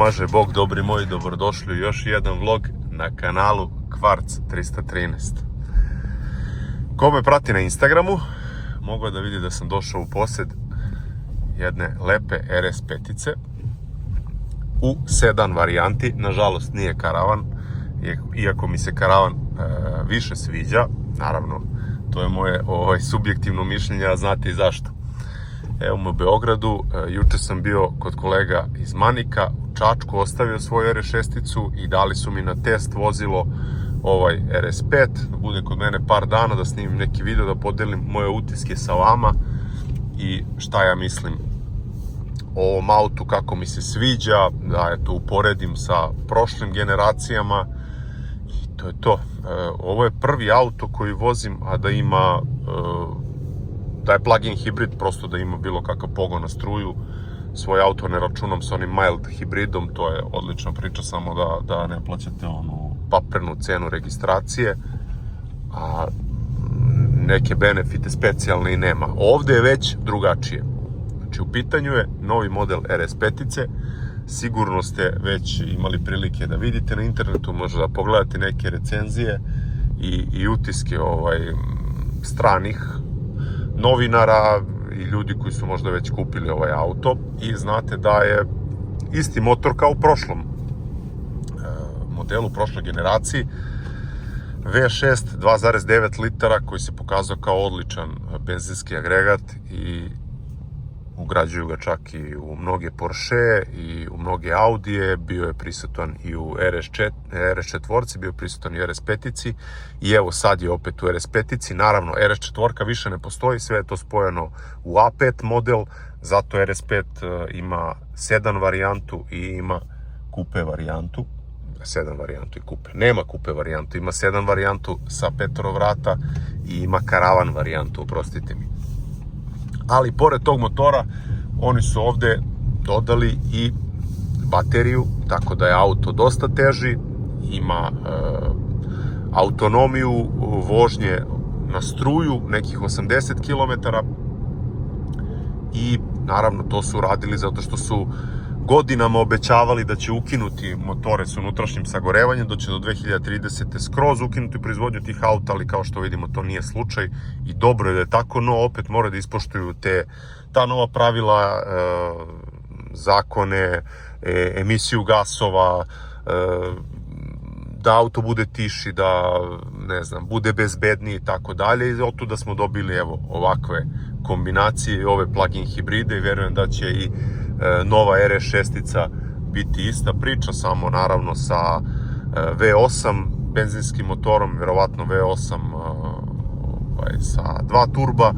pomaže Bog, dobri moji, dobrodošli u još jedan vlog na kanalu Kvarc 313. Ko me prati na Instagramu, mogu da vidi da sam došao u posjed jedne lepe RS5-ice u sedan varijanti. Nažalost nije karavan, iako mi se karavan više sviđa. Naravno, to je moje subjektivno mišljenje, a znate i zašto. Evo me u Beogradu, juče sam bio kod kolega iz Manika, u Čačku, ostavio svoju RS6-icu i dali su mi na test vozilo ovaj RS5, da bude kod mene par dana, da snimim neki video, da podelim moje utiske sa vama i šta ja mislim o ovom autu, kako mi se sviđa, da eto uporedim sa prošlim generacijama i to je to. Ovo je prvi auto koji vozim, a da ima da je plug-in hibrid, prosto da ima bilo kakav pogon na struju. Svoj auto ne računam sa onim mild hibridom, to je odlična priča, samo da ne plaćate onu paprenu cenu registracije, a neke benefite specijalne i nema. Ovde je već drugačije. Znači, u pitanju je novi model RS5-ice, sigurno ste već imali prilike da vidite na internetu, možda da pogledate neke recenzije i utiske stranih novinara i ljudi koji su možda već kupili ovaj auto i znate da je isti motor kao u prošlom modelu, prošloj generaciji, V6 2,9 litara koji se pokazao kao odličan benzinski agregat i ugrađuju ga čak i u mnoge Porsche i u mnoge Audije, bio je prisutan i u RS4, bio je prisutan i u RS5-ici i evo sad je opet u RS5-ici. Naravno, RS4 više ne postoji, sve je to spojeno u A5 model, zato RS5 ima sedan varijantu i ima kupe varijantu. Sedan varijantu i kupe. Nema kupe varijantu, ima sedan varijantu sa petrovrata i ima karavan varijantu, oprostite mi. Ali pored tog motora oni su ovde dodali i bateriju, tako da je auto dosta teži, ima autonomiju vožnje na struju nekih 80 km i naravno to su radili zato što su godinama obećavali da će ukinuti motore s unutrašnjim sagorevanjem, da će do 2030. skroz ukinuti proizvodnju tih auta, ali kao što vidimo to nije slučaj i dobro je da je tako, no opet moraju da ispoštuju ta nova pravila, zakone, emisiju gasova, da auto bude tiši, da bude bezbedniji i tako dalje, i od tu da smo dobili evo ovakve kombinacije i ove plug-in hibride i verujem da će i nova RS6-ica biti ista priča, samo naravno sa V8 benzinskim motorom, verovatno V8 sa 2 turba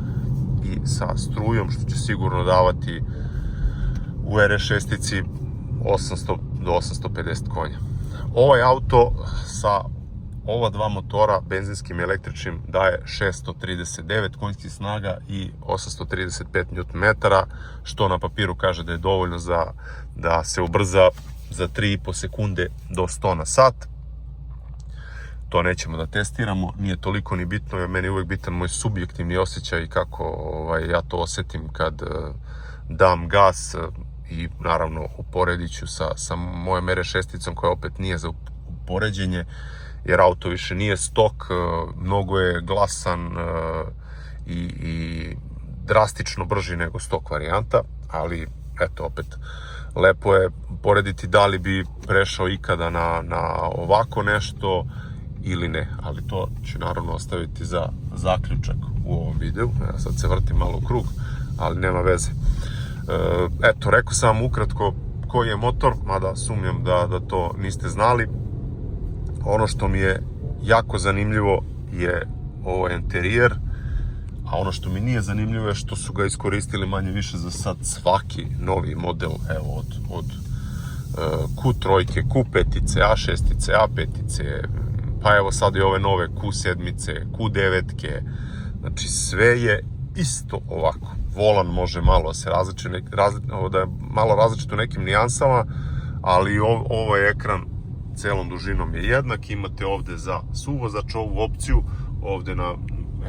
i sa strujom, što će sigurno davati u RS6-ici 800 do 850 konja. Ovaj auto sa ova dva motora, benzinskim i električnim, daje 639 konjskih snaga i 835 Nm, što na papiru kaže da je dovoljno da se ubrza za 3,5 sekunde do 100 na sat. To nećemo da testiramo, nije toliko ni bitno, jer meni je uvek bitan moj subjektivni osjećaj i kako ja to osetim kad dam gas i naravno uporedit ću sa mojom RS6-icom koja opet nije za upoređenje, jer auto više nije stok, mnogo je glasan i drastično brži nego stok varijanta, ali eto opet lepo je porediti da li bi prešao ikada na ovako nešto ili ne, ali to ću naravno ostaviti za zaključak u ovom videu. Ja sad se vrtim malo u krug, ali nema veze. Eto, rekao sam vam ukratko koji je motor, mada sumnjam da to niste znali. Ono što mi je jako zanimljivo je ovaj interijer, a ono što mi nije zanimljivo je što su ga iskoristili manje više za sad svaki novi model, evo od Q3, Q5, A6, A5, pa evo sad i ove nove Q7, Q9, znači sve je isto ovako. Volan može malo se da je malo različito u nekim nijansama, ali ovaj ekran celom dužinom je jednak. Imate ovde za suvozač ovu opciju, ovde na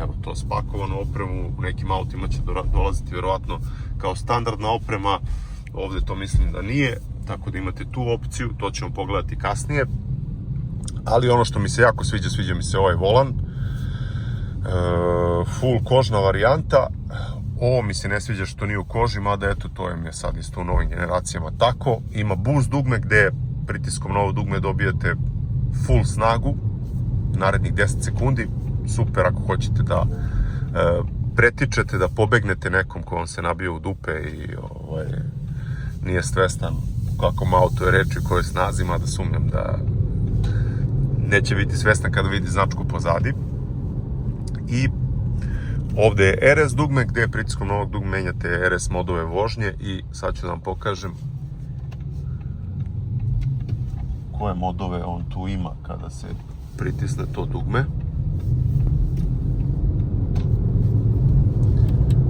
evo to spakovanu opremu, u nekim autima će dolaziti verovatno kao standardna oprema, ovde to mislim da nije. tako da imate tu opciju, to ćemo pogledati kasnije. Ali ono što mi se jako sviđa mi se ovaj volan, full kožna varijanta. Ovo mi se ne sviđa što nije u koži, mada eto, to je sad isto u novim generacijama tako. Ima boost dugme gde pritiskom na ovo dugme dobijete full snagu narednih 10 sekundi. Super ako hoćete da pretičete, da pobegnete nekom ko vam se nabio u dupe i nije svestan kakvom auto je reč i kojoj snazi, mada sumnjam da neće biti svestan kada vidi značku pozadi. I ovde je RS dugme gde pritiskom na ovog dugme menjate RS modove vožnje i sad ću da vam pokažem koje modove on tu ima kada se pritisne to dugme.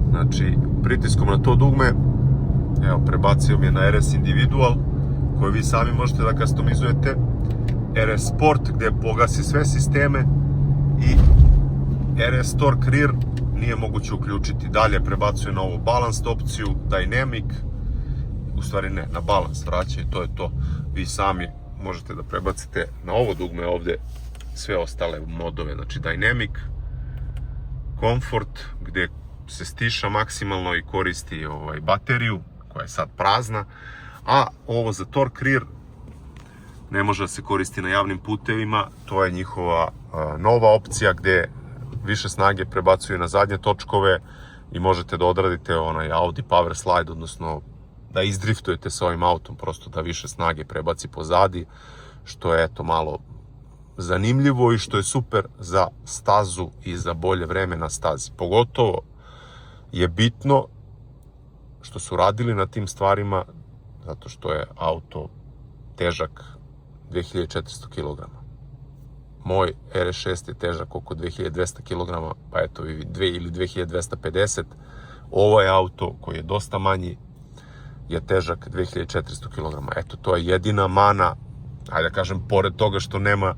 Znači, pritiskom na to dugme, evo, prebacio mi je na RS Individual, koji vi sami možete da customizujete, RS Sport, gde pogasi sve sisteme, i RS Torque Rear nije moguće uključiti. Dalje prebacuje na ovu Balanced opciju, Dynamic, u stvari ne, na Balance vraća i to je to. Vi sami možete da prebacite na ovo dugme ovde sve ostale modove, znači Dynamic, Comfort, gde se stiša maksimalno i koristi bateriju koja je sad prazna, a ovo za Torque Rear ne može da se koristi na javnim putevima. To je njihova nova opcija gde više snage prebacuje na zadnje točkove i možete da odradite onaj Audi Power Slide, odnosno da izdriftujete sa ovim autom, prosto da više snage prebaci pozadi, što je eto malo zanimljivo i što je super za stazu i za bolje vreme na stazi. Pogotovo je bitno što su radili na tim stvarima, zato što je auto težak 2400 kg. Moj RS6 je težak oko 2200 kg, pa eto, ili 2250. Ovo je auto koji je dosta manji, je težak 2400 kg. Eto, to je jedina mana, ajde da kažem, pored toga što nema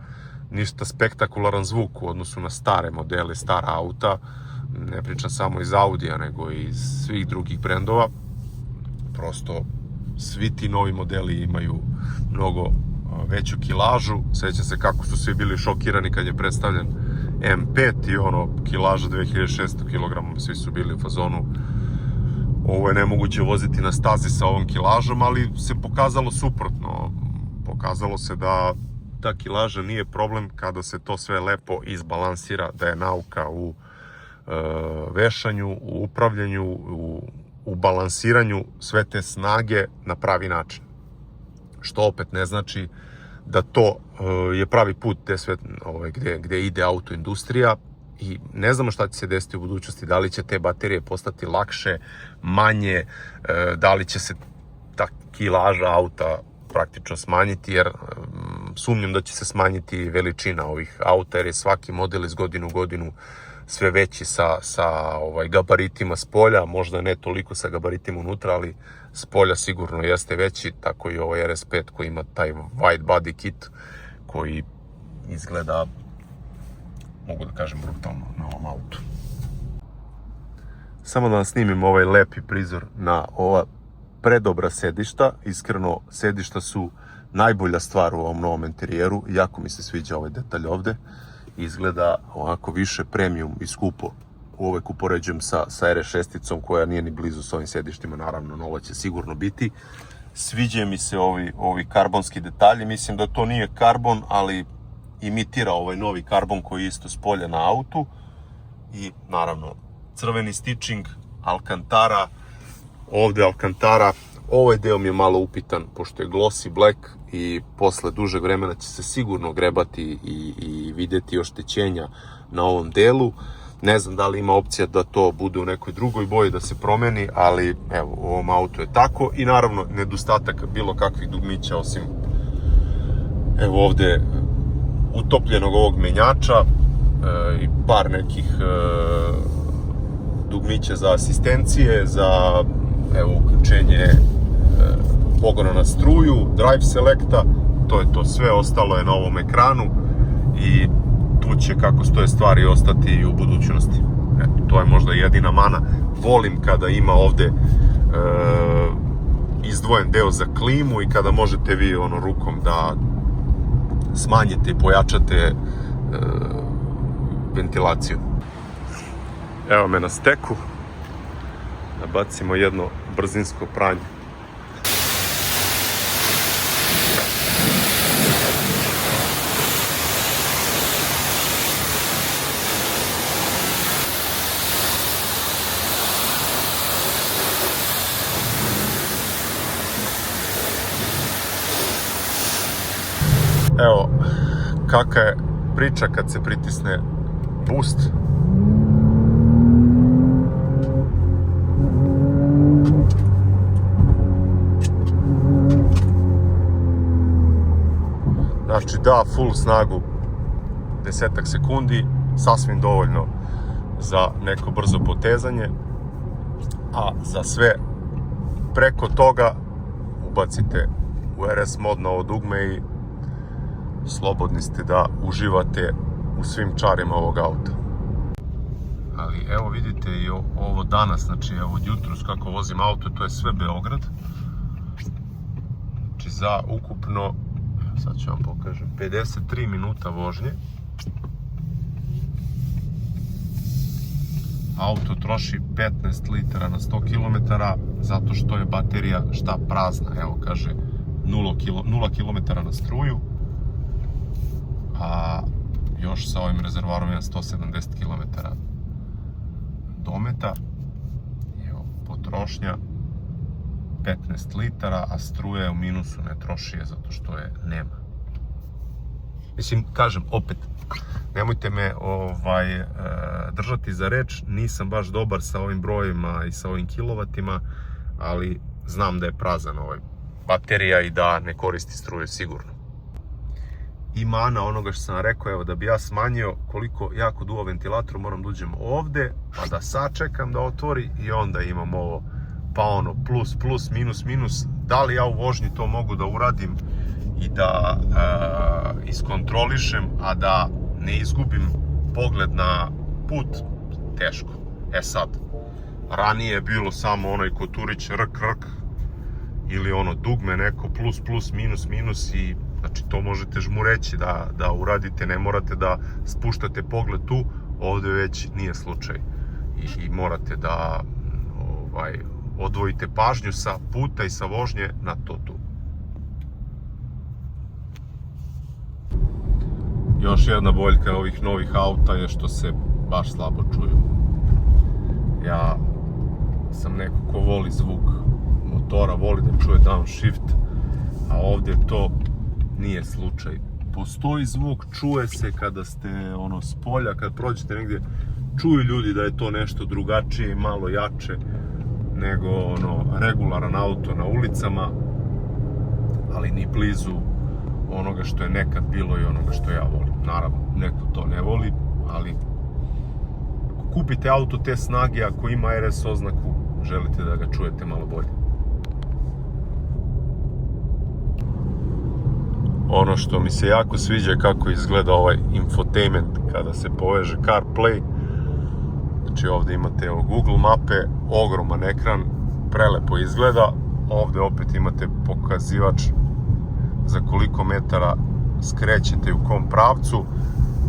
ništa spektakularan zvuk u odnosu na stare modele, stara auta, ne pričam samo iz Audija, nego i iz svih drugih brendova. Prosto, svi ti novi modeli imaju mnogo veću kilažu. Sjećam se kako su svi bili šokirani kad je predstavljen M5 i kilaža 2600 kg, svi su bili u fazonu ovo je nemoguće voziti na stazi sa ovom kilažom, ali se pokazalo suprotno. Pokazalo se da ta kilaža nije problem kada se to sve lepo izbalansira, da je nauka u vešanju, u upravljanju, u balansiranju sve te snage na pravi način. Što opet ne znači da to je pravi put gde ide autoindustrija i ne znamo šta će se desiti u budućnosti, da li će te baterije postati lakše, manje, da li će se ta kilaža auta praktično smanjiti, jer sumnjam da će se smanjiti veličina ovih auta, jer je svaki model iz godine u godinu sve veći sa gabaritima s polja, možda ne toliko sa gabaritima unutra, ali s polja sigurno jeste veći, tako i ovaj RS5 koji ima taj wide body kit koji izgleda, mogu da kažem, brutalno na ovom autu. Samo da vam snimim ovaj lepi prizor na ova predobra sedišta. Iskreno, sedišta su najbolja stvar u ovom novom interijeru. Jako mi se sviđa ovaj detalj ovde. Izgleda onako više premium i skupo. Uvek upoređujem sa RS6-icom koja nije ni blizu s ovim sedištima. Naravno, nova će sigurno biti. Sviđaju mi se ovi karbonski detalji. Mislim da to nije karbon, ali imitira ovaj novi karbon koji je isto s polja na autu. I naravno, crveni stitching, Alcantara, ovde Alcantara. Ovaj deo mi je malo upitan, pošto je glossy black i posle dužeg vremena će se sigurno grebati i videti oštećenja na ovom delu. Ne znam da li ima opcija da to bude u nekoj drugoj boji, da se promeni, ali evo, u ovom autu je tako. I naravno, nedostatak bilo kakvih dugmića, osim evo ovde utopljenog ovog menjača i par nekih dugmića za asistencije, za evo uključenje pogona na struju, drive selecta, to je to, sve ostalo je na ovom ekranu i tu će, kako stoje stvari, ostati i u budućnosti. To je možda jedina mana. Volim kada ima ovde izdvojen deo za klimu i kada možete vi rukom da smanjite i pojačate ventilaciju. Evo me na steku, da bacimo jedno brzinsko pranje. Evo, kakva je priča kad se pritisne boost. Znači da full snagu 10 sekundi, sasvim dovoljno za neko brzo potezanje, a za sve preko toga ubacite u RS mod na ovo dugme i slobodni ste da uživate u svim čarima ovog auta. Ali evo vidite i ovo danas, znači evo od jutros kako vozim auto, to je sve Beograd. Znači za ukupno, sad ću vam pokažem, 53 minuta vožnje. Auto troši 15 litara na 100 km zato što je baterija prazna. Evo kaže 0 km na struju, a još sa ovim rezervoarom ima 170 km dometa. Evo, potrošnja 15 litara, a struje u minusu, ne troši je zato što je nema. Mislim, kažem, opet, nemojte me držati za reč, nisam baš dobar sa ovim brojima i sa ovim kilovatima, ali znam da je prazan baterija i da ne koristi struje sigurno. I mana onoga što sam rekao, evo da bi ja smanjio koliko jako duva ventilator, moram da uđem ovde, pa da sačekam da otvori i onda imam ovo, pa plus, minus. Da li ja u vožnji to mogu da uradim i da iskontrolišem, a da ne izgubim pogled na put? Teško. E sad, ranije je bilo samo onaj koturić rk ili dugme neko plus, minus i znači to možete žmureći da uradite, ne morate da spuštate pogled tu, ovde već nije slučaj i morate da odvojite pažnju sa puta i sa vožnje na to tu. Još jedna boljka ovih novih auta je što se baš slabo čuju. Ja sam neko ko voli zvuk motora, voli da čuje downshift, a ovdje to nije slučaj. Postoji zvuk, čuje se kada ste s polja, kad prođete negdje, čuju ljudi da je to nešto drugačije i malo jače nego regularan auto na ulicama, ali ni blizu onoga što je nekad bilo i onoga što ja volim. Naravno, neko to ne voli, ali ako kupite auto te snage, ako ima RS oznaku, želite da ga čujete malo bolje. Ono što mi se jako sviđa je kako izgleda ovaj infotainment kada se poveže CarPlay. Znači ovdje imate Google mape, ogroman ekran, prelepo izgleda. Ovdje opet imate pokazivač za koliko metara skrećete i u kom pravcu.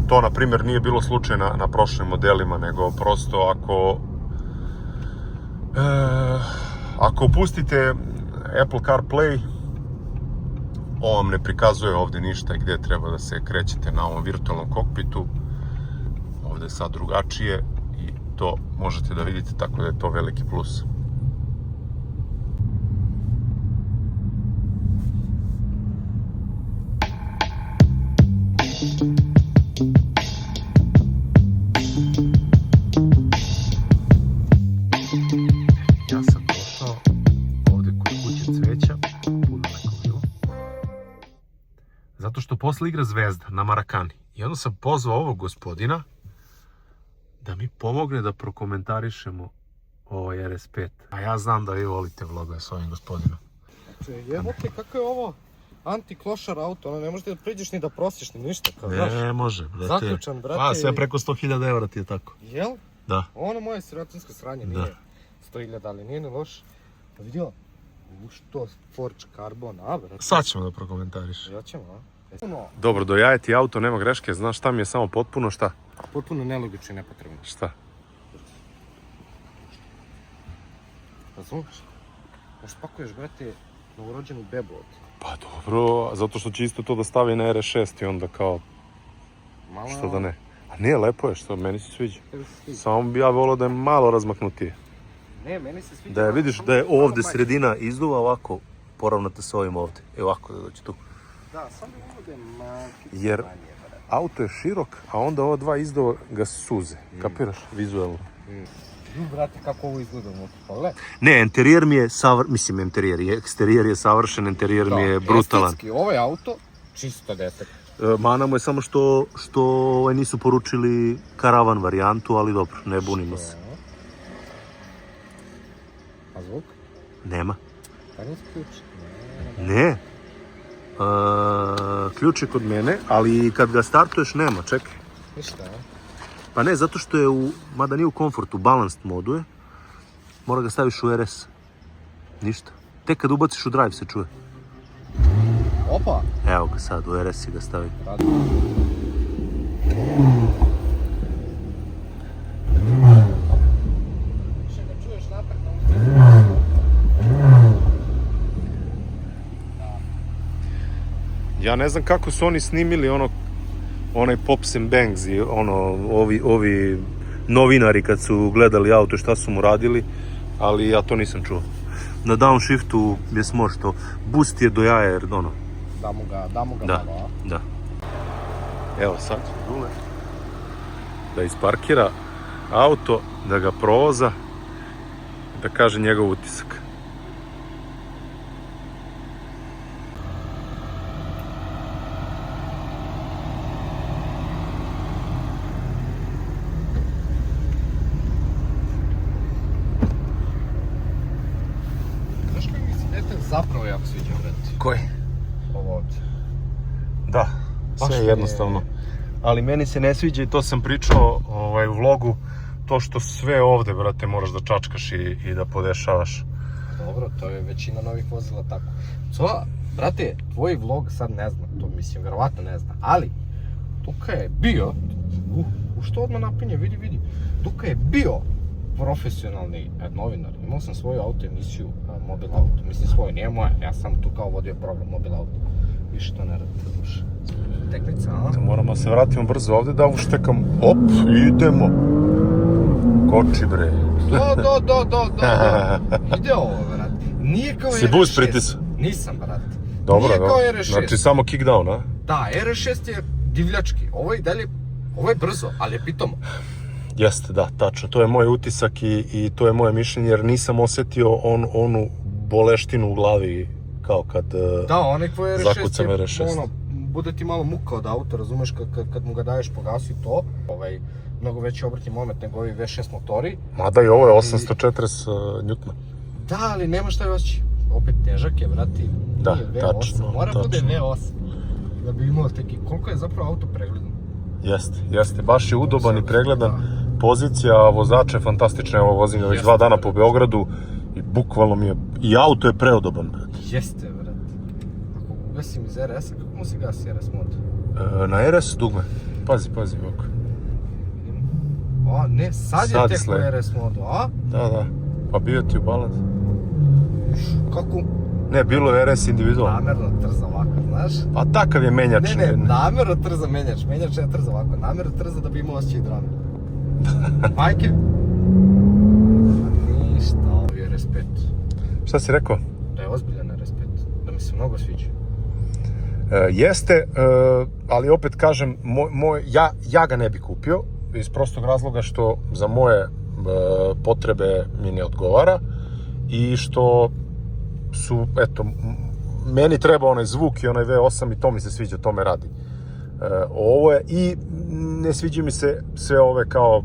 To na primjer nije bilo slučaj na prošlim modelima, nego prosto ako pustite Apple CarPlay, on vam ne prikazuje ovdje ništa gdje treba da se krećete na ovom virtualnom kokpitu. Ovdje je sad drugačije i to možete da vidite, tako da je to veliki plus. Ja sam došao ovdje kod kuće cveća, puno neko bilo, zato što posle igra Zvezda na Marakani. I onda sam pozvao ovog gospodina da mi pomogne da prokomentarišemo ovaj RS5. A ja znam da vi volite vlogove s ovim gospodinom. Jebote, kako je ovo anti-klošar auto, ne možete da priđeš ni da prosiš ni ništa. Ne može, brate. Zaključan, brate. A, sve preko 100.000 eura ti je tako. Jel? Da. Ono moje sirotinsko sranje nije 100.000, ali nije ni loš. Vidio? Što? Forge Carbon, a brate? Sad ćemo da prokomentariš. Ja ćemo, a? Dobro, do jaja ti auto nema greške, znaš šta mi je samo potpuno šta? Potpuno nelogično i nepotrebno. Šta? Razumiješ? Možda pakuješ, brate, novorođenu bebu ovdje. Pa dobro, zato što će isto to da stavi na RS6 i onda kao, Malo što da ne. A nije, lepo je, što meni se sviđa. Tebi se sviđa. Samo bi ja volao da je malo razmaknutije. Ne, meni se sviđa. Da je vidiš da je ovdje sredina izduva ovako, poravnate s ovim ovdje. Evo ovako da dođe tu. Da, samo bi volio da je malkice Jer- manje, brate. Auto je širok, a onda ova dva izdova ga suze. Kapiraš? Vizualno. Brate, kako ovo izgleda unutra, pogledaj. Ne, interijer mi je mislim interijer, eksterijer je savršen, interijer mi je brutalan. Estetski, ovaj auto, čisto deset. Mana mu je samo što nisu poručili karavan varijantu, ali dobro, ne bunimo se. A zvuk? Nema. Pa nisi ključ. Ne. Ključ je kod mene, ali kad ga startuješ nema, čekaj. Ništa, a? Pa ne, zato što je mada nije u komfortu, balanced modu je. Mora ga staviš u RS. Ništa. Tek kad ubaciš u drive se čuje. Opa! Evo ga sad, u RS ga stavi. Radi. Više ga čuješ napred na ulici. Ja ne znam kako su oni snimili onaj Pops and Bangs i ovi novinari kad su gledali auto šta su mu radili, ali ja to nisam čuo. Na downshiftu je smoš to. Boost je do jaja jer Damo ga Da, malo, a? da. Evo sad će Dule da isparkira auto, da ga provoza, da kaže njegov utisak. Znaš koji mi se detalj zapravo jako sviđa, brate? Koji? Ovo ovdje. Da, Baš sve mi je je- jednostavno. Ali meni se ne sviđa i to sam pričao u vlogu, to što sve ovde, brate, moraš da čačkaš i da podešavaš. Dobro, to je većina novih vozila tako. Brate, tvoj vlog sad ne znam, to mislim, verovatno ne zna, ali Duka je bio, što odmah napinje, vidi, Duka je bio profesionalni novinar. Imao sam svoju auto emisiju, Mobil Auto, mislim svoju, nije moja, ja sam tu kao vodio program Mobil Auto. Više to ne radi, duše. Teknica, a? Moramo se vratimo brzo ovde da uštekam. Op, idemo. Koči bre. Da. Ide ovo, brate. Nije kao Si RS6. boost pritisao? Nisam, brate. Dobro, Nije dobro. kao RS6. Znači samo kickdown, a? Da, RS6 je divljački, ovo je i dalje, ovo je brzo, ali je pitomo. Jeste, da, tačno. To je moj utisak i to je moje mišljenje, jer nisam osetio onu boleštinu u glavi kao kad Da, onaj tvoj RS6 zakucam je, RS6. bude ti malo muka od auta, razumeš, kad mu ga daješ po gasu i to, mnogo veći obrtni moment nego ovi V6 motori. Mada i ovo je 840 njutna. Da, ali nema šta još, opet težak je, brati, Da, nije V8, tačno, mora tačno. bude V8, da bi imao teki, koliko je zapravo auto pregledno. Jeste, baš je udoban i Sad, pregledan. da. Pozicija vozača je fantastična, evo vozim ga već Jeste, 2 dana po brate. Beogradu i bukvalno mi je, i auto je preodoban, brate. Jeste, brati. Ako ugasim iz RS-a, kako mu se gasi RS mod? Na RS dugme. Pazi ovako. A, ne, sad je Sad tek sled. u RS modu, a? Da. Pa bio ti u balans. Kako? Ne, bilo je RS individualno. Namerno trza ovako, znaš? Pa takav je menjač. Ne, namerno trza menjač ne trza ovako, namerno trza da bi imao osjećaj drame. Majke? Pa ništa, ovo je RS5. Šta si rekao? To je ozbiljan RS5, da mi se mnogo sviđa. Jeste, ali opet kažem, ja ga ne bi kupio iz prostog razloga što za moje potrebe mi ne odgovara i što su, eto, meni treba onaj zvuk i onaj V8 i to mi se sviđa, to me radi. Ovo je, i ne sviđa mi se sve ove kao,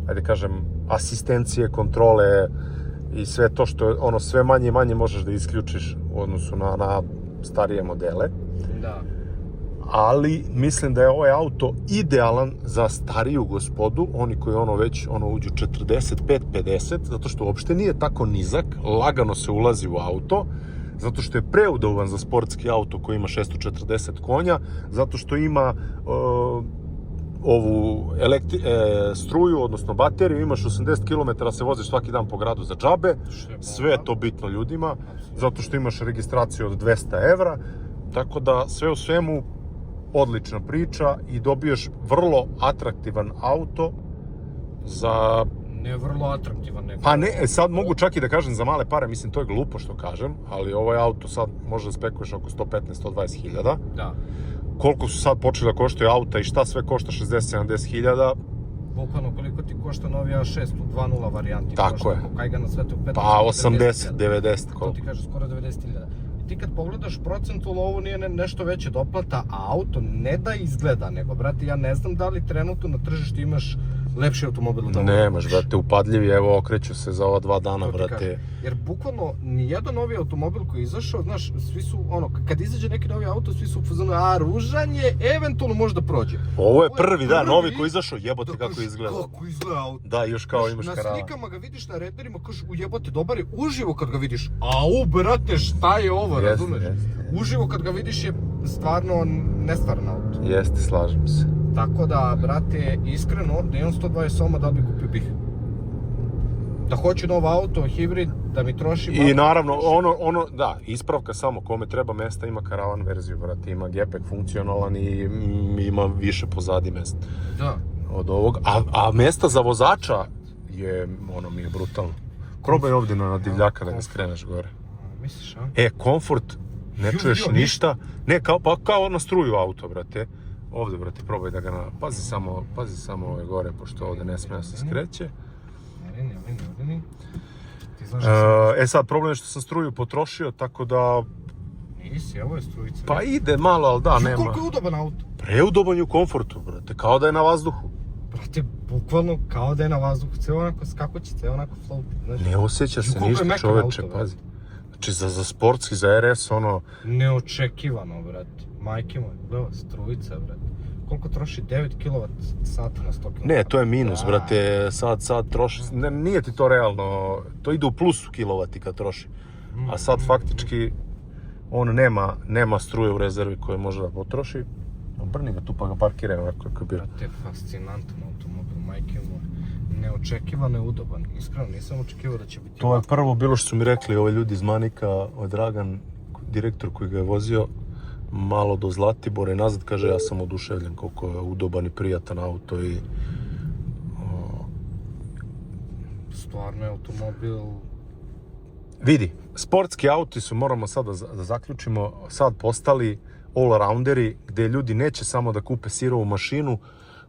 ajde kažem, asistencije, kontrole i sve to što ono sve manje i manje možeš da isključiš u odnosu na starije modele. Da. ali mislim da je ovaj auto idealan za stariju gospodu, oni koji već uđu 45-50, zato što uopšte nije tako nizak, lagano se ulazi u auto, zato što je preudoban za sportski auto koji ima 640 konja, zato što ima ovu struju, odnosno bateriju, imaš 80 km, se voziš svaki dan po gradu za džabe, sve je to bitno ljudima, zato što imaš registraciju od 200 evra, tako da sve u svemu odlična priča i dobiješ vrlo atraktivan auto za... Ne vrlo atraktivan, nego... Pa ne, sad mogu čak i da kažem za male pare, mislim to je glupo što kažem, ali ovaj auto sad može da spekuješ oko 115-120 hiljada. Da. Koliko su sad počeli da koštaju auta i šta sve košta 60-70 hiljada? Bukvalno koliko ti košta novi A6 u 2.0 varijanti. Tako je. Kaj ga na svetu 15. Pa 80-90 To koliko. ti kaže skoro 90.000. I ti kad pogledaš procentualno ovo nije nešto veće doplata, a auto ne da izgleda, nego brate ja ne znam da li trenutno na tržištu imaš lepši automobil od ovog. Nemaš, brate, upadljivi, evo okreću se za ova 2 dana, brate. Jer bukvalno nijedan novi automobil koji je izašao, znaš, svi su kad izađe neki novi auto, svi su u fazonu, a ružan je, eventualno može da prođe. Ovo je prvi, da, novi koji je izašao, jebote kako izgleda. Kako izgleda auto. Da, još kao imaš Na karavan. slikama ga vidiš na renderima, kažeš, ujebote, dobar je, uživo kad ga vidiš, au, brate, šta je ovo, razumeš? Uživo kad ga vidiš je stvarno nestvaran auto. Jeste, slažem se. Tako da, brate, iskreno, da imam 120 soma, da bi kupio bih. Da hoću nov auto, hibrid, da mi troši... I naravno, da, ispravka samo, kome treba mesta, ima karavan verziju, brate, ima gepek funkcionalan i ima više pozadi mesta. Da. Od ovog, a mesta za vozača je, mi je brutalno. Probaj ovdje na divljaka da ga skreneš gore. Misliš, a? Komfort, ne čuješ ništa. Ne, kao na struju auto, brate. Ovdje, brate, probaj da ga pazi samo ove gore, pošto ovdje ne smije da se skreće. Ne. Ti znaš Sad, problem je što sam struju potrošio, tako da... Nisi, ovo je strujica. Pa ide malo, ali da, nema. Koliko je udoban auto? Preudoban je u komfortu, brate, kao da je na vazduhu. Brate, bukvalno kao da je na vazduhu, ceo onako skakući, ceo onako float. Ne osjeća se ništa, čoveče, pazi. Znači, za sportski, za RS, Neočekivano, brate. Majke moje, gledaj, strujica, brate. Koliko troši 9 kW na 100 km? Ne, to je minus, brate, sad troši, nije ti to realno, to ide u plusu kilovati kad troši. A sad faktički, on nema struje u rezervi koje može da potroši. Obrni ga tu pa ga parkiraj ovako kako bi... Brate, fascinantan automobil, majke moje. Neočekivano je udoban, iskreno nisam očekivao da će biti... To je prvo bilo što su mi rekli ovi ljudi iz Manika, Dragan, direktor koji ga je vozio, malo do Zlatibora i nazad, kaže ja sam oduševljen koliko je udoban i prijatan auto i... Stvarno je automobil... Vidi, sportski auti su, moramo sad da zaključimo, sad postali all-arounderi gdje ljudi neće samo da kupe sirovu mašinu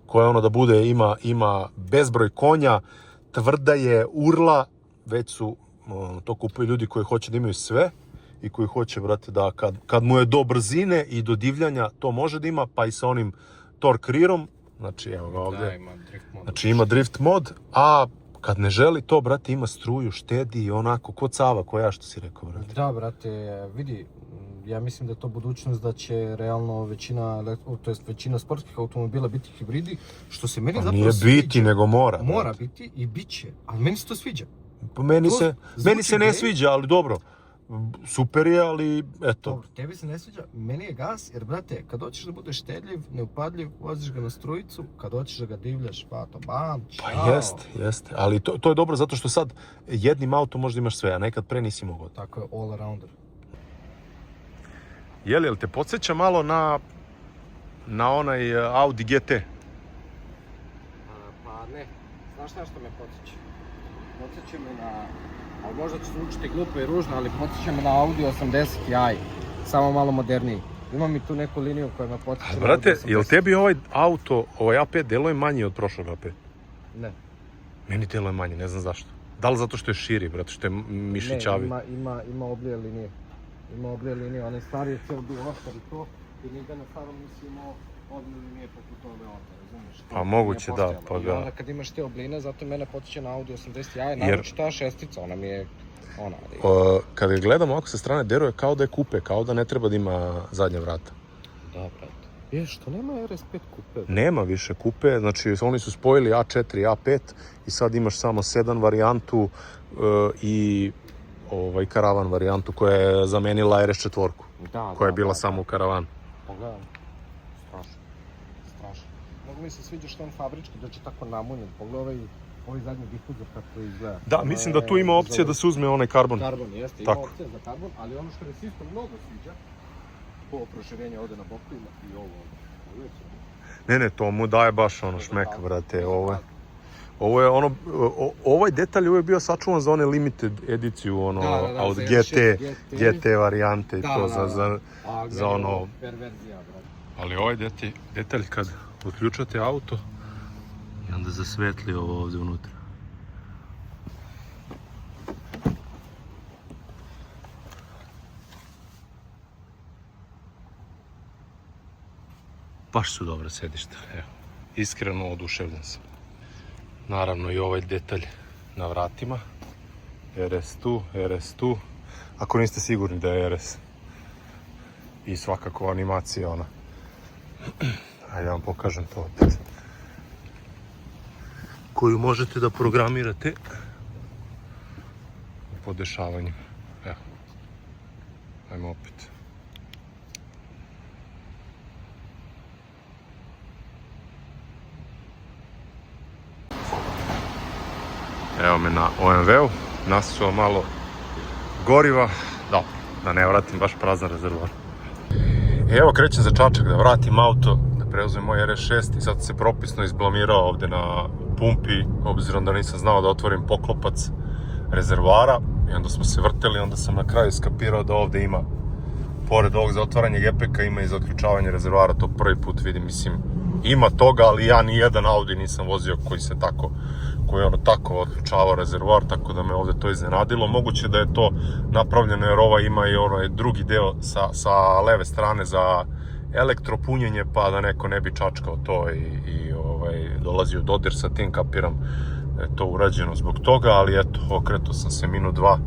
koja da bude, ima bezbroj konja, tvrda je, urla, već su, to kupuju ljudi koji hoće da imaju sve i koji hoće, brate, da kad mu je do brzine i do divljanja, to može da ima, pa i sa onim torque rearom, znači evo ga ovdje, da, ima drift mod. Znači ima drift mod, a kad ne želi to, brate, ima struju, štedi, onako, ko Cava, ko ja što si rekao, brate. Da, brate, vidi, ja mislim da je to budućnost da će realno većina sportskih automobila biti hibridi, što se meni zapravo sviđa. Nije biti, nego mora. Mora biti i bit će, ali meni se to sviđa. Meni se ne sviđa, ali dobro. Super je, ali eto. Dobro, tebi se ne sviđa, meni je gas, jer brate, kad hoćeš da budeš štedljiv, neupadljiv, voziš ga na strujicu, kad hoćeš da ga divljaš, pa to bam, čao. Pa jeste, ali to je dobro zato što sad jednim autom možda imaš sve, a nekad pre nisi mogao. Tako je, all arounder. Jel te podsjeća malo na onaj Audi GT? Pa ne, znaš što me podsjeća? Podsjeća me na, ali možda će zvučiti glupo i ružno, ali podsjeća me na Audi 80i, samo malo moderniji. Imam i tu neku liniju koja me podsjeća na Audi 80. Brate, jel tebi ovaj auto, ovaj A5, deluje manji od prošlog A5? Ne. Meni deluje manji, ne znam zašto. Da li zato što je širi, brate, što je mišićavi? Ne, ima oblije linije. Ima oblije linije, onaj stari je cijel bio oštar i to, i njega na starom nisi imao oblije linije poput ove ovdje, razumiješ? Pa moguće da, pa ga... I onda kad imaš te obline, zato mene podsjeća na Audi 80i, naroči ta šestica, ona mi je... Kad ga gledam ovako sa strane, deruje kao da je kupe, kao da ne treba da ima zadnja vrata. Da, brate. Što nema RS5 kupe? Nema više kupe, znači oni su spojili A4 i A5 i sad imaš samo sedan varijantu i karavan varijantu koja je zamenila RS4, koja je bila samo u karavanu. Pogledam. Strašno. Mnogo mi se sviđa što on fabrički dođe tako namunjen. Pogledaj ovaj zadnji difuzor kako izgleda. Da, mislim da tu ima opcija da se uzme onaj karbon. Karbon, jeste, ima opcija za karbon, ali ono što mi se isto mnogo sviđa, ovo proširenje ovde na boku ima i ovo ovde. Ne, to mu daje baš ono šmek, brate, ovo je ono, ovaj detalj je bio sačuvan za one limited ediciju, ono, od GT varijante i to za ono... Perverzija, brate. Ali ovaj detalj kad uključate auto i onda zasvetli ovo ovdje unutra. Baš su dobra sedišta, evo. Iskreno oduševljen sam. Naravno i ovaj detalj na vratima. RS tu. Ako niste sigurni da je RS. I svakako animacija ona. Ajde vam pokažem to opet. Koju možete da programirate u podešavanju. Evo. Ajmo opet. Evo me na OMV-u, nasuo malo goriva, da ne vratim baš prazan rezervoar. Evo krećem za Čačak da vratim auto, da preuzmem moj RS6 i sad se propisno izblamirao ovde na pumpi, obzirom da nisam znao da otvorim poklopac rezervoara i onda smo se vrteli, onda sam na kraju skapirao da ovde ima, pored ovog za otvaranje gepeka, ima i za otključavanje rezervoara, to prvi put vidim, mislim, ima toga, ali ja ni jedan Audi nisam vozio koji je ono tako otključavao rezervoar, tako da me ovde to iznenadilo. Moguće da je to napravljeno jer ova ima i onaj drugi deo sa leve strane za elektropunjenje, pa da neko ne bi čačkao to i dolazio dodir sa tim, kapiram da je to urađeno zbog toga, ali eto, okretao sam se minut dva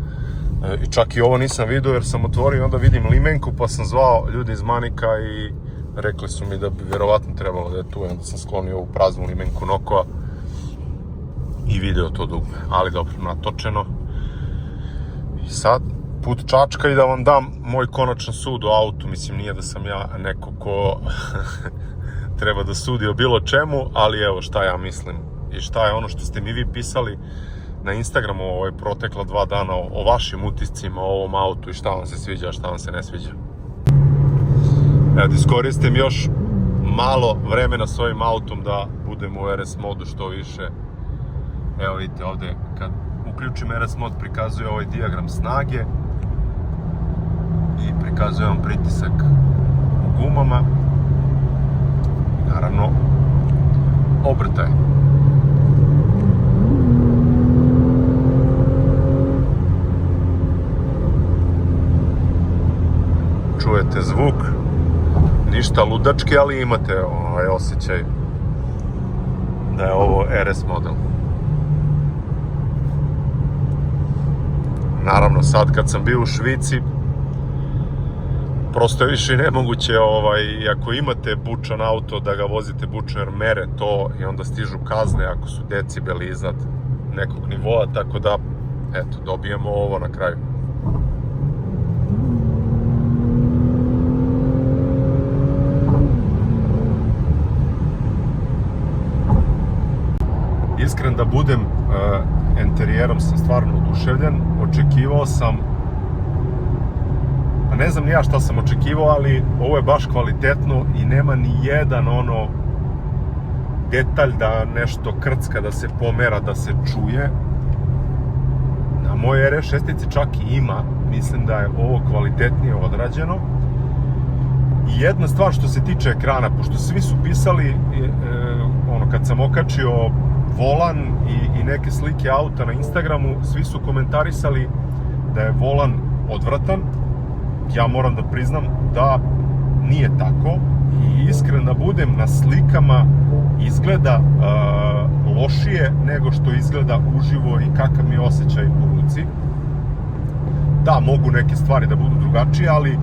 i čak i ovo nisam vidio jer sam otvorio i onda vidim limenku, pa sam zvao ljudi iz Manika i rekli su mi da bi vjerovatno trebalo da je tu, onda sam sklonio ovu praznu limenku Nokova i video to dugme, ali dobro, natočeno. I sad, put Čačka i da vam dam moj konačan sud o autu, mislim nije da sam ja neko ko treba da sudi o bilo čemu, ali evo šta ja mislim i šta je ono što ste mi vi pisali na Instagramu protekla 2 dana o vašim utiscima o ovom autu i šta vam se sviđa, a šta vam se ne sviđa. Evo, iskoristim još malo vremena s ovim autom da budem u RS modu što više. Evo vidite ovde, kad uključim RS mod prikazuje ovaj dijagram snage i prikazuje vam pritisak u gumama i naravno obrtaj. Čujete zvuk, ništa ludački, ali imate ovaj osjećaj da je ovo RS model. Naravno, sad kad sam bio u Švici, prosto je više nemoguće, ako imate bučan auto, da ga vozite bučno jer mere to i onda stižu kazne ako su decibeli iznad nekog nivoa, tako da, eto, dobijemo ovo na kraju. Iskren da budem, interijerom sam stvarno oduševljen, očekivao sam, pa ne znam ni ja šta sam očekivao, ali ovo je baš kvalitetno i nema ni jedan detalj da nešto krcka, da se pomera, da se čuje. Na moje RS6 čak i ima, mislim da je ovo kvalitetnije odrađeno. I jedna stvar što se tiče ekrana, pošto svi su pisali, kad sam okačio volan i neke slike auta na Instagramu, svi su komentarisali da je volan odvratan. Ja moram da priznam da nije tako i iskren da budem, na slikama izgleda lošije nego što izgleda uživo i kakav mi je osjećaj u ruci. Da, mogu neke stvari da budu drugačije, ali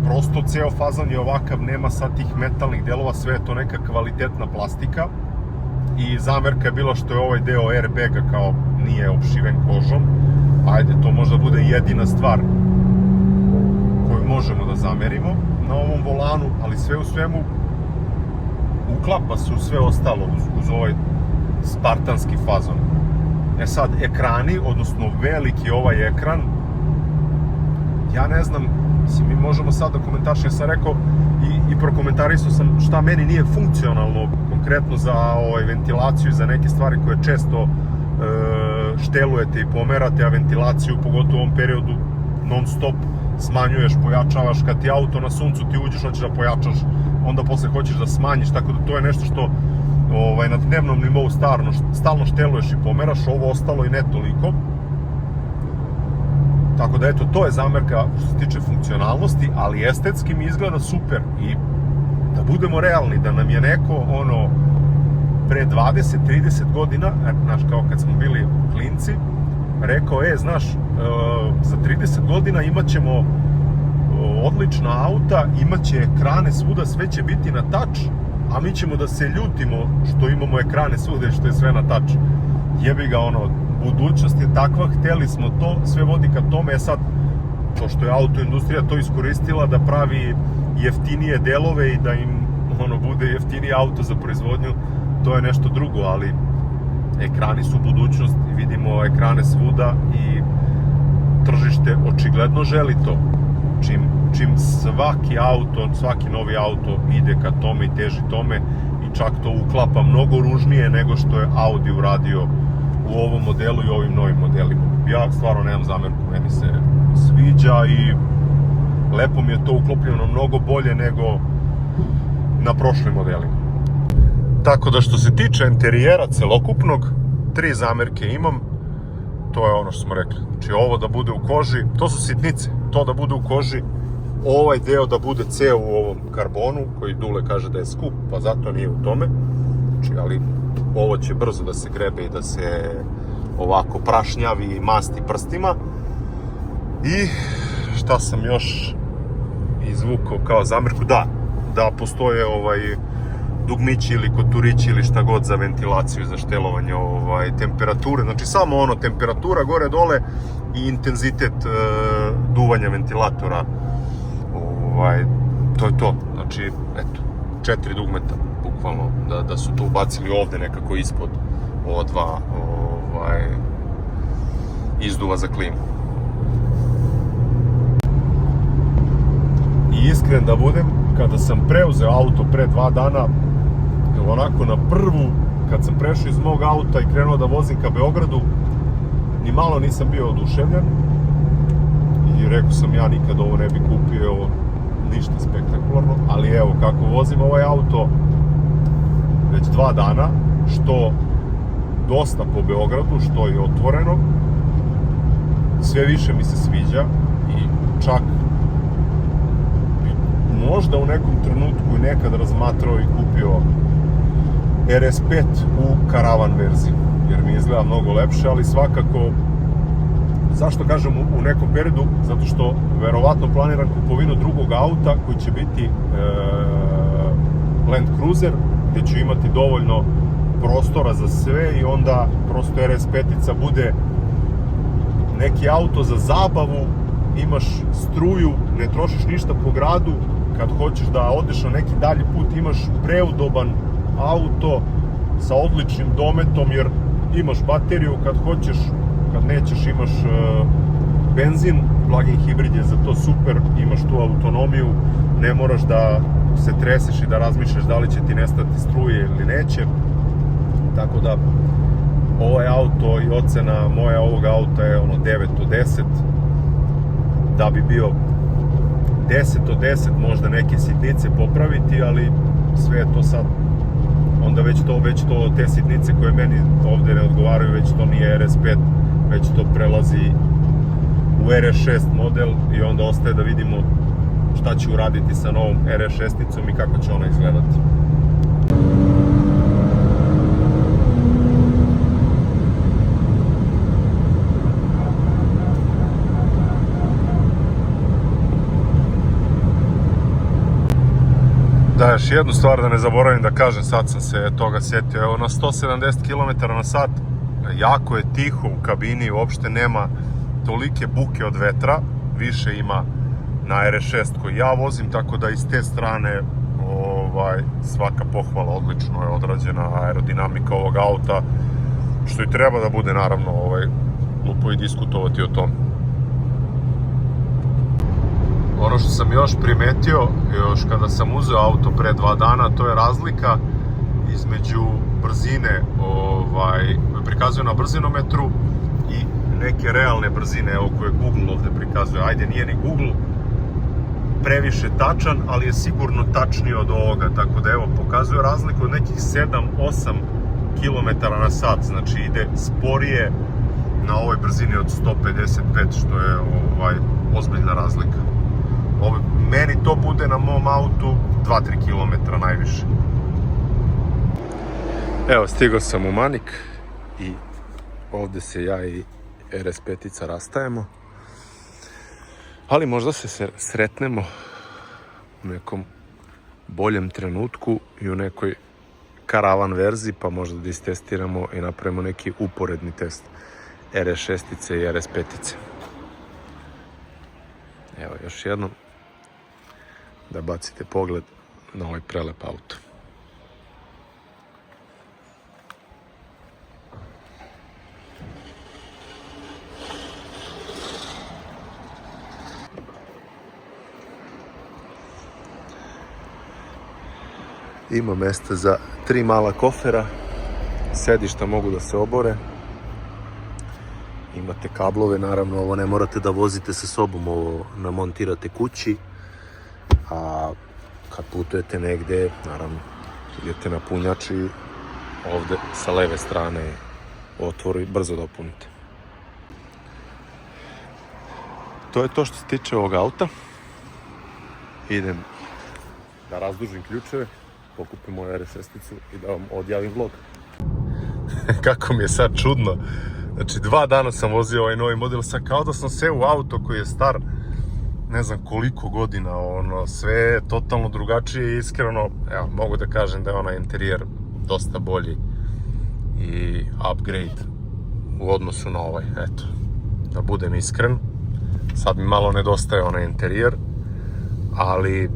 prosto ceo fazon je ovakav, nema sad tih metalnih delova, sve je to neka kvalitetna plastika. I zamerka je bila što je ovaj deo airbaga kao nije opšiven kožom. Ajde, to možda bude jedina stvar koju možemo da zamerimo na ovom volanu, ali sve u svemu uklapa se u sve ostalo uz ovaj spartanski fazon. E sad, ekrani, odnosno veliki ovaj ekran, ja ne znam, mislim, mi možemo sad da komentarišem, ja sam rekao i prokomentarisao sam šta meni nije funkcionalno konkretno za ventilaciju i za neke stvari koje često štelujete i pomerate, a ventilaciju, pogotovo u ovom periodu, non stop smanjuješ, pojačavaš, kad ti auto na suncu, ti uđeš, hoćeš da pojačaš, onda posle hoćeš da smanjiš, tako da to je nešto što na dnevnom nivou stalno šteluješ i pomeraš, ovo ostalo i ne toliko. Tako da eto, to je zamerka što se tiče funkcionalnosti, ali estetski mi izgleda super i da budemo realni, da nam je neko pre 20-30 godina, znaš, kao kad smo bili klinci, rekao, znaš, za 30 godina imat ćemo odlična auta, imat će ekrane svuda, sve će biti na touch, a mi ćemo da se ljutimo što imamo ekrane svuda i što je sve na touch. Jebi ga, budućnost je takva, hteli smo to, sve vodi ka tome, sad, to što je autoindustrija to iskoristila da pravi jeftinije delove i da im bude jeftinije auto za proizvodnju, to je nešto drugo, ali ekrani su budućnost i vidimo ekrane svuda i tržište očigledno želi to. Čim svaki novi auto ide ka tome i teži tome i čak to uklapa mnogo ružnije nego što je Audi uradio u ovom modelu i ovim novim modelima. Ja stvarno nemam zamerku, meni se sviđa i lepo mi je to uklopljeno mnogo bolje nego na prošlim modelima. Tako da što se tiče interijera celokupnog, 3 zamerke imam, to je ono što smo rekli. Znači ovo da bude u koži, to su sitnice, to da bude u koži, ovaj deo da bude ceo u ovom karbonu, koji Dule kaže da je skup, pa zato nije u tome. Znači, ali ovo će brzo da se grebe i da se ovako prašnjavi i masti prstima. I šta sam još izvukao kao zamerku, da postoje dugmići ili koturići ili šta god za ventilaciju, za štelovanje temperature, znači samo temperatura gore dole i intenzitet duvanja ventilatora, to je to, znači eto, 4 dugmeta bukvalno da su to ubacili ovde nekako ispod ova 2 izduva za klimu. I iskren da budem, kada sam preuzeo auto pre 2 dana, onako na prvu, kad sam prešao iz mog auta i krenuo da vozim ka Beogradu, ni malo nisam bio oduševljen i rekao sam ja nikad ovo ne bi kupio, ništa spektakularno, ali evo kako vozim ovaj auto već 2 dana, što dosta po Beogradu, što je otvoreno, sve više mi se sviđa i čak možda u nekom trenutku i nekad razmatrao i kupio RS5 u karavan verziji, jer mi izgleda mnogo lepše, ali svakako, zašto kažem u nekom periodu, zato što verovatno planiram kupovinu drugog auta koji će biti Land Cruiser, gde ću imati dovoljno prostora za sve i onda prosto RS5-ica bude neki auto za zabavu, imaš struju, ne trošiš ništa po gradu, kad hoćeš da odeš na neki dalji put imaš preudoban auto sa odličnim dometom, jer imaš bateriju kad hoćeš, kad nećeš imaš benzin, plug-in hibrid je za to super, imaš tu autonomiju, ne moraš da se treseš i da razmišljaš da li će ti nestati struje ili neće, tako da ovaj auto i ocena moja ovog auta je 9 od 10, da bi bio 10 od 10, možda neke sitnice popraviti, ali sve je to sad, onda već to, te sitnice koje meni ovde ne odgovaraju, već to nije RS5, već to prelazi u RS6 model i onda ostaje da vidimo šta će uraditi sa novom RS6-icom i kako će ona izgledati. Još jednu stvar da ne zaboravim da kažem, sad sam se toga sjetio, evo na 170 km/h, jako je tiho u kabini, uopšte nema tolike buke od vetra, više ima na RS6 koji ja vozim, tako da iz te strane svaka pohvala, odlično je odrađena aerodinamika ovog auta, što i treba da bude, naravno, glupo i diskutovati o tom. Ono što sam još primetio, još kada sam uzeo auto pre 2 dana, to je razlika između brzine, prikazuje na brzinometru, i neke realne brzine, evo koje Google ovde prikazuje. Ajde, nije ni Google previše tačan, ali je sigurno tačniji od ovoga, tako da evo, pokazuje razliku od nekih 7-8 km/h, znači ide sporije na ovoj brzini od 155, što je ozbiljna razlika. Meni to bude na mom autu 2-3 km najviše. Evo, stigao sam u Manik i ovde se ja i RS5 rastajemo, ali možda se sretnemo u nekom boljem trenutku i u nekoj karavan verziji, pa možda da istestiramo i napravimo neki uporedni test RS6 i RS5. Evo, još jednom da bacite pogled na ovaj prelep auto. Ima mesta za 3 mala kofera, sedišta mogu da se obore, imate kablove, naravno ovo ne morate da vozite sa sobom, ovo namontirate kući, a kad putujete negde, naravno idete na punjač i ovde sa leve strane otvori brzo dopunite. To je to što se tiče ovog auta. Idem da razdužim ključeve, pokupim moju RS6 i da vam odjavim vlog. Kako mi je sad čudno. Znači, 2 dana sam vozio ovaj novi model, sad kao da sam seo u auto koji je star ne znam koliko godina, sve je totalno drugačije i iskreno, evo, mogu da kažem da je onaj interijer dosta bolji i upgrade u odnosu na ovaj, eto, da budem iskren. Sad mi malo nedostaje onaj interijer, ali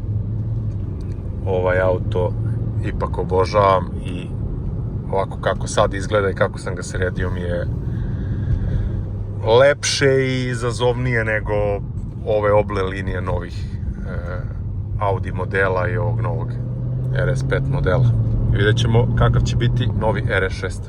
ovaj auto ipak obožavam i ovako kako sad izgleda i kako sam ga sredio mi je lepše i izazovnije nego ove oble linije novih Audi modela i ovog novog RS5 modela. Vidjet ćemo kakav će biti novi RS6.